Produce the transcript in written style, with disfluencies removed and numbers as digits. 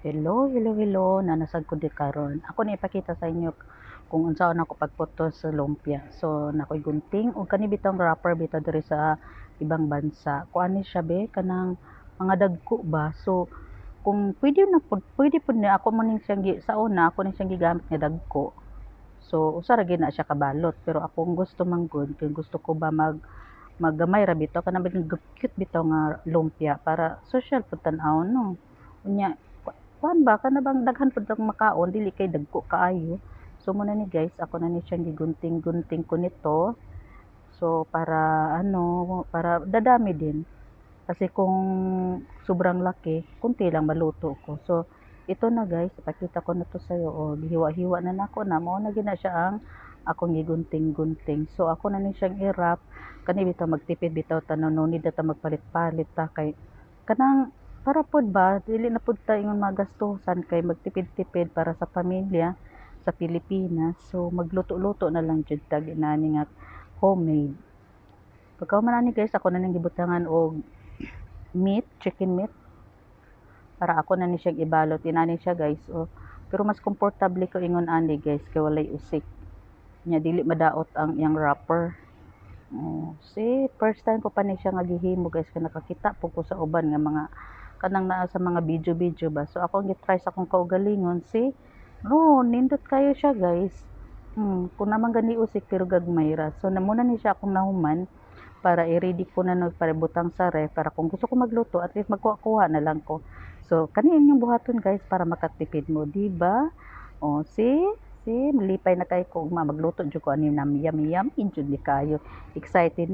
Hello, hello, hello, nanasag ko di karon. Ako na ipakita sa inyo kung unsaon ako pagputo sa lumpia. So, nakoy gunting o kani bitong wrapper bitaw diri sa ibang bansa. Kuan ni siya be kanang mga dagko ba. So, kung pwede pud na ako man ning siyang sa una ako ning siyang gigamit nga dagko. So, usa ra gyud na siya kabalot, pero akong gusto manggod kay gusto ko ba maggamay ra bitaw kanang cute bitaw nga lumpia para social pud tan-aw no. Unya kuan ba kana bang daghan pud ang makaon dili kay dagko kaayo. So muna ni guys, ako na ni siyang gigunting-gunting ko nito. So para para dadami din. Kasi kung sobrang laki, kunti lang maluto ko. So ito na guys, ipakita ko na to sa iyo. O hiwa-hiwa na nako na mao na gina siya ang akong gigunting-gunting. So ako na ni siyang i-wrap kani bitaw magtipid bitaw tanan no need ta magpalit-palit ta kay kanang para pod ba dili na pod ta ingon magastusan kay magtipid-tipid para sa pamilya sa Pilipinas. So magluto-luto na lang jud tag inani nga homemade. Pagka man ani guys, ako na ning gibutangan og chicken meat para ako na ni siyang ibalot inani siya guys. O pero mas komportable ko ingon ani guys kay walay usik. Nya dili madaot ang iyang wrapper. Oh, see, first time ko pa ni siya nga gihimo guys kay nakakita po ko sa uban nga mga kanang naa sa mga video ba. So ako gitry sa akong kaugalingon, see, no, nindot kayo siya guys. Kung naman gani usik pero gagmay ra. So namuna ni siya akong nahuman para i-ready ko na no para butang sa ref para kung gusto ko magluto at least magkuha na lang ko. So kaniin yung buhaton guys para makatipid mo, di ba? Oh, see, malipay na kay ko magluto jud ko ani na miyam-miyam injud ni kayo. Excited na